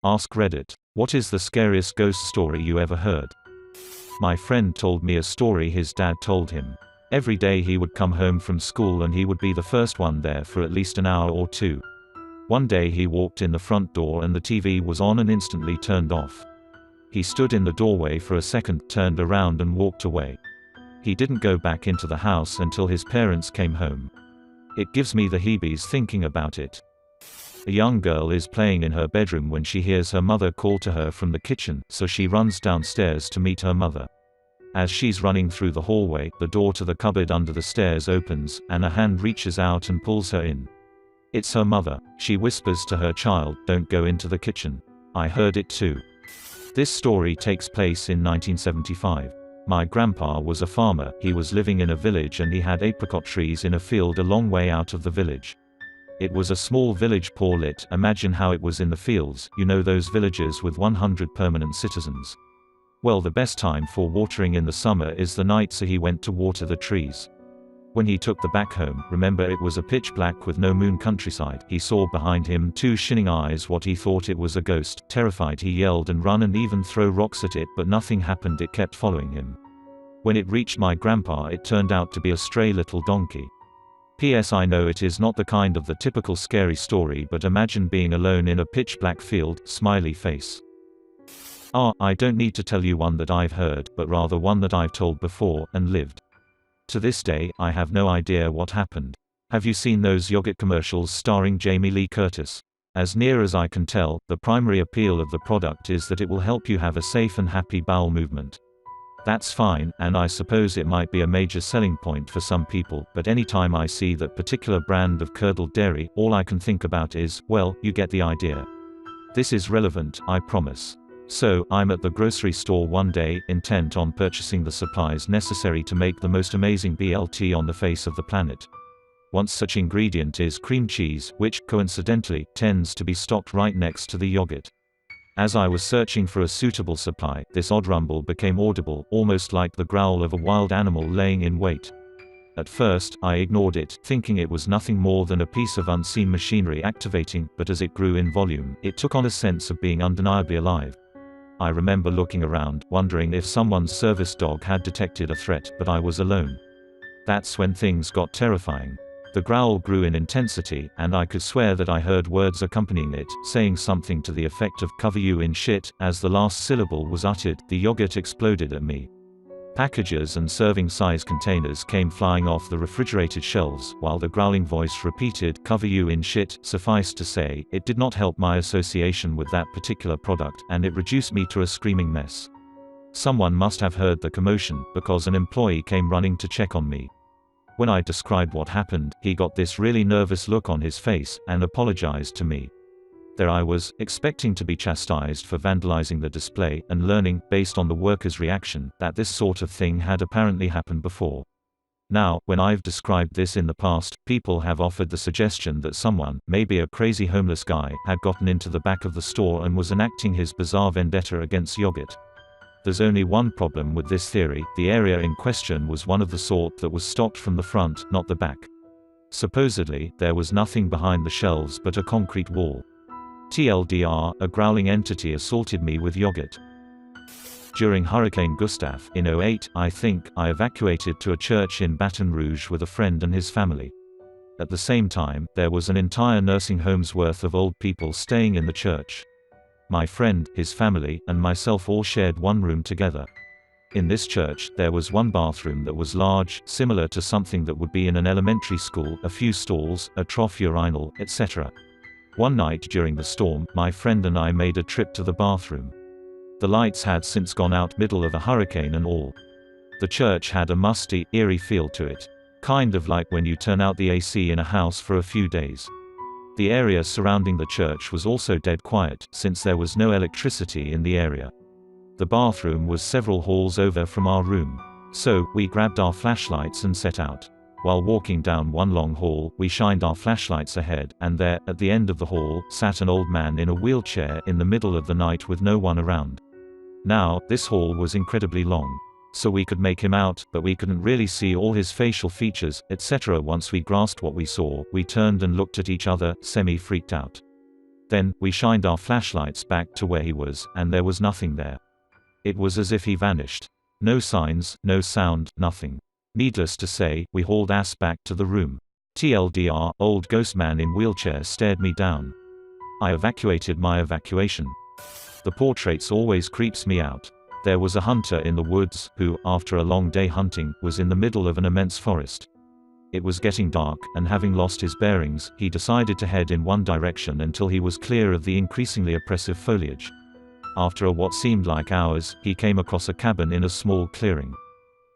Askreddit. What is the scariest ghost story you ever heard? My friend told me a story his dad told him. Every day he would come home from school and he would be the first one there for at least an hour or two. One day he walked in the front door and the TV was on and instantly turned off. He stood in the doorway for a second, turned around and walked away. He didn't go back into the house until his parents came home. It gives me the heebies thinking about it. A young girl is playing in her bedroom when she hears her mother call to her from the kitchen, so she runs downstairs to meet her mother. As she's running through the hallway, the door to the cupboard under the stairs opens, and a hand reaches out and pulls her in. It's her mother. She whispers to her child, "Don't go into the kitchen." I heard it too. This story takes place in 1975. My grandpa was a farmer. He was living in a village and he had apricot trees in a field a long way out of the village. It was a small village, poor lit. Imagine how it was in the fields, you know, those villages with 100 permanent citizens. Well, the best time for watering in the summer is the night, so he went to water the trees. When he took the back home, remember it was a pitch black with no moon countryside, he saw behind him two shining eyes. What he thought it was a ghost. Terrified, he yelled and run and even throw rocks at it, but nothing happened. It kept following him. When it reached my grandpa, it turned out to be a stray little donkey. P.S. I know it is not the kind of the typical scary story, but imagine being alone in a pitch black field, smiley face. I don't need to tell you one that I've heard, but rather one that I've told before, and lived. To this day, I have no idea what happened. Have you seen those yogurt commercials starring Jamie Lee Curtis? As near as I can tell, the primary appeal of the product is that it will help you have a safe and happy bowel movement. That's fine, and I suppose it might be a major selling point for some people, but anytime I see that particular brand of curdled dairy, all I can think about is, well, you get the idea. This is relevant, I promise. So, I'm at the grocery store one day, intent on purchasing the supplies necessary to make the most amazing BLT on the face of the planet. One such ingredient is cream cheese, which, coincidentally, tends to be stocked right next to the yogurt. As I was searching for a suitable supply, this odd rumble became audible, almost like the growl of a wild animal laying in wait. At first, I ignored it, thinking it was nothing more than a piece of unseen machinery activating, but as it grew in volume, it took on a sense of being undeniably alive. I remember looking around, wondering if someone's service dog had detected a threat, but I was alone. That's when things got terrifying. The growl grew in intensity, and I could swear that I heard words accompanying it, saying something to the effect of "cover you in shit." As the last syllable was uttered, the yogurt exploded at me. Packages and serving size containers came flying off the refrigerated shelves, while the growling voice repeated, "Cover you in shit." Suffice to say, it did not help my association with that particular product, and it reduced me to a screaming mess. Someone must have heard the commotion, because an employee came running to check on me. When I described what happened, he got this really nervous look on his face, and apologized to me. There I was, expecting to be chastised for vandalizing the display, and learning, based on the workers' reaction, that this sort of thing had apparently happened before. Now, when I've described this in the past, people have offered the suggestion that someone, maybe a crazy homeless guy, had gotten into the back of the store and was enacting his bizarre vendetta against yogurt. There's only one problem with this theory: the area in question was one of the sort that was stocked from the front, not the back. Supposedly, there was nothing behind the shelves but a concrete wall. TLDR, a growling entity assaulted me with yogurt. During Hurricane Gustav, in '08, I think, I evacuated to a church in Baton Rouge with a friend and his family. At the same time, there was an entire nursing home's worth of old people staying in the church. My friend, his family, and myself all shared one room together. In this church, there was one bathroom that was large, similar to something that would be in an elementary school, a few stalls, a trough urinal, etc. One night during the storm, my friend and I made a trip to the bathroom. The lights had since gone out, middle of a hurricane and all. The church had a musty, eerie feel to it. Kind of like when you turn out the AC in a house for a few days. The area surrounding the church was also dead quiet, since there was no electricity in the area. The bathroom was several halls over from our room. So, we grabbed our flashlights and set out. While walking down one long hall, we shined our flashlights ahead, and there, at the end of the hall, sat an old man in a wheelchair in the middle of the night with no one around. Now, this hall was incredibly long. So we could make him out, but we couldn't really see all his facial features, etc. Once we grasped what we saw, we turned and looked at each other, semi-freaked out. Then, we shined our flashlights back to where he was, and there was nothing there. It was as if he vanished. No signs, no sound, nothing. Needless to say, we hauled ass back to the room. TLDR, old ghost man in wheelchair stared me down. I evacuated my evacuation. The portraits always creeps me out. There was a hunter in the woods, who, after a long day hunting, was in the middle of an immense forest. It was getting dark, and having lost his bearings, he decided to head in one direction until he was clear of the increasingly oppressive foliage. After what seemed like hours, he came across a cabin in a small clearing.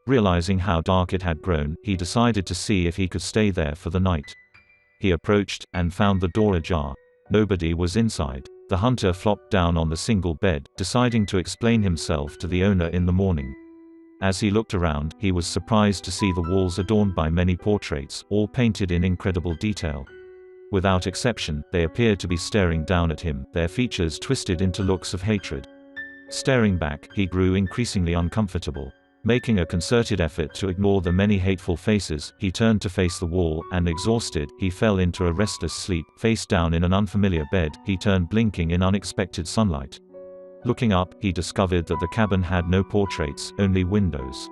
Realizing how dark it had grown, he decided to see if he could stay there for the night. He approached, and found the door ajar. Nobody was inside. The hunter flopped down on the single bed, deciding to explain himself to the owner in the morning. As he looked around, he was surprised to see the walls adorned by many portraits, all painted in incredible detail. Without exception, they appeared to be staring down at him, their features twisted into looks of hatred. Staring back, he grew increasingly uncomfortable. Making a concerted effort to ignore the many hateful faces, he turned to face the wall, and exhausted, he fell into a restless sleep. Face down in an unfamiliar bed, he turned blinking in unexpected sunlight. Looking up, he discovered that the cabin had no portraits, only windows.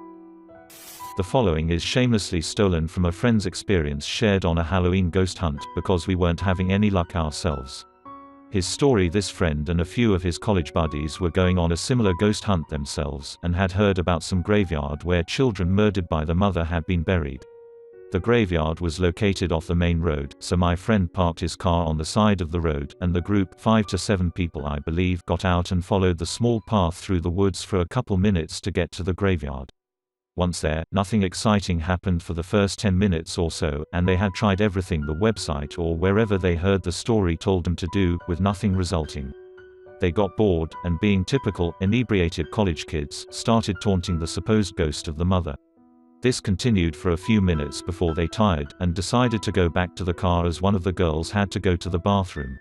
The following is shamelessly stolen from a friend's experience shared on a Halloween ghost hunt, because we weren't having any luck ourselves. His story: this friend and a few of his college buddies were going on a similar ghost hunt themselves, and had heard about some graveyard where children murdered by the mother had been buried. The graveyard was located off the main road, so my friend parked his car on the side of the road, and the group, 5 to 7 people I believe, got out and followed the small path through the woods for a couple minutes to get to the graveyard. Once there, nothing exciting happened for the first 10 minutes or so, and they had tried everything the website or wherever they heard the story told them to do, with nothing resulting. They got bored, and being typical, inebriated college kids, started taunting the supposed ghost of the mother. This continued for a few minutes before they tired, and decided to go back to the car as one of the girls had to go to the bathroom.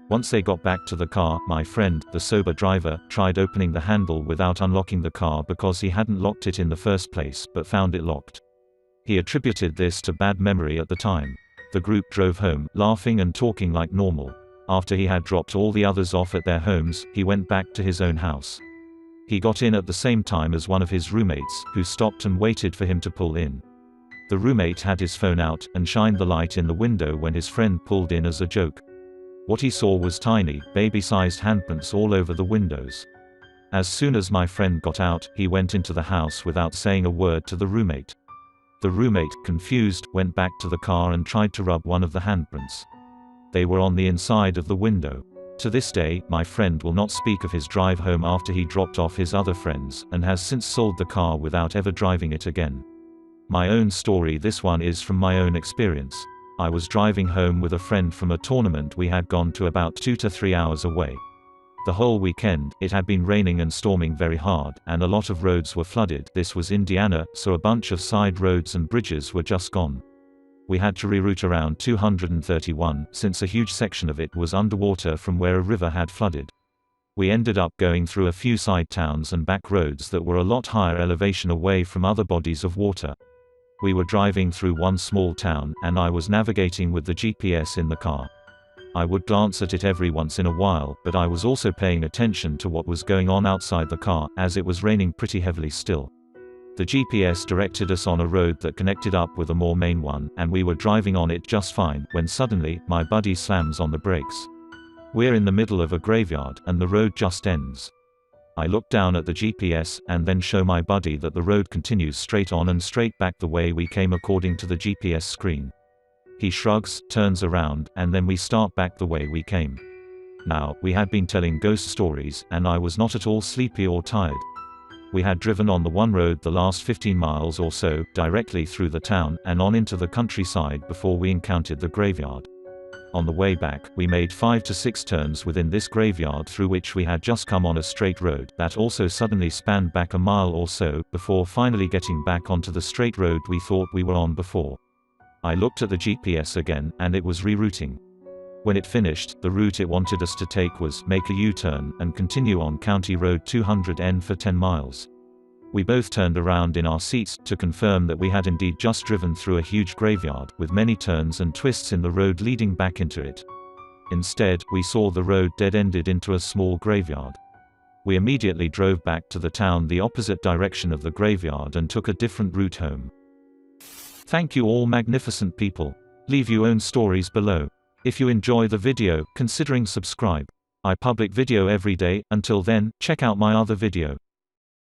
Once they got back to the car, my friend, the sober driver, tried opening the handle without unlocking the car because he hadn't locked it in the first place, but found it locked. He attributed this to bad memory at the time. The group drove home, laughing and talking like normal. After he had dropped all the others off at their homes, he went back to his own house. He got in at the same time as one of his roommates, who stopped and waited for him to pull in. The roommate had his phone out, and shined the light in the window when his friend pulled in as a joke. What he saw was tiny, baby-sized handprints all over the windows. As soon as my friend got out, he went into the house without saying a word to the roommate. The roommate, confused, went back to the car and tried to rub one of the handprints. They were on the inside of the window. To this day, my friend will not speak of his drive home after he dropped off his other friends, and has since sold the car without ever driving it again. My own story: this one is from my own experience. I was driving home with a friend from a tournament we had gone to about 2 to 3 hours away. The whole weekend, it had been raining and storming very hard, and a lot of roads were flooded. This was Indiana, so a bunch of side roads and bridges were just gone. We had to reroute around 231, since a huge section of it was underwater from where a river had flooded. We ended up going through a few side towns and back roads that were a lot higher elevation away from other bodies of water. We were driving through one small town, and I was navigating with the GPS in the car. I would glance at it every once in a while, but I was also paying attention to what was going on outside the car, as it was raining pretty heavily still. The GPS directed us on a road that connected up with a more main one, and we were driving on it just fine, when suddenly, my buddy slams on the brakes. We're in the middle of a graveyard, and the road just ends. I look down at the GPS, and then show my buddy that the road continues straight on and straight back the way we came according to the GPS screen. He shrugs, turns around, and then we start back the way we came. Now, we had been telling ghost stories, and I was not at all sleepy or tired. We had driven on the one road the last 15 miles or so, directly through the town, and on into the countryside before we encountered the graveyard. On the way back, we made 5 to 6 turns within this graveyard through which we had just come on a straight road that also suddenly spanned back a mile or so, before finally getting back onto the straight road we thought we were on before. I looked at the GPS again, and it was rerouting. When it finished, the route it wanted us to take was make a U-turn and continue on County Road 200N for 10 miles. We both turned around in our seats, to confirm that we had indeed just driven through a huge graveyard, with many turns and twists in the road leading back into it. Instead, we saw the road dead-ended into a small graveyard. We immediately drove back to the town the opposite direction of the graveyard and took a different route home. Thank you all magnificent people. Leave your own stories below. If you enjoy the video, considering subscribe. I public video every day. Until then, check out my other video.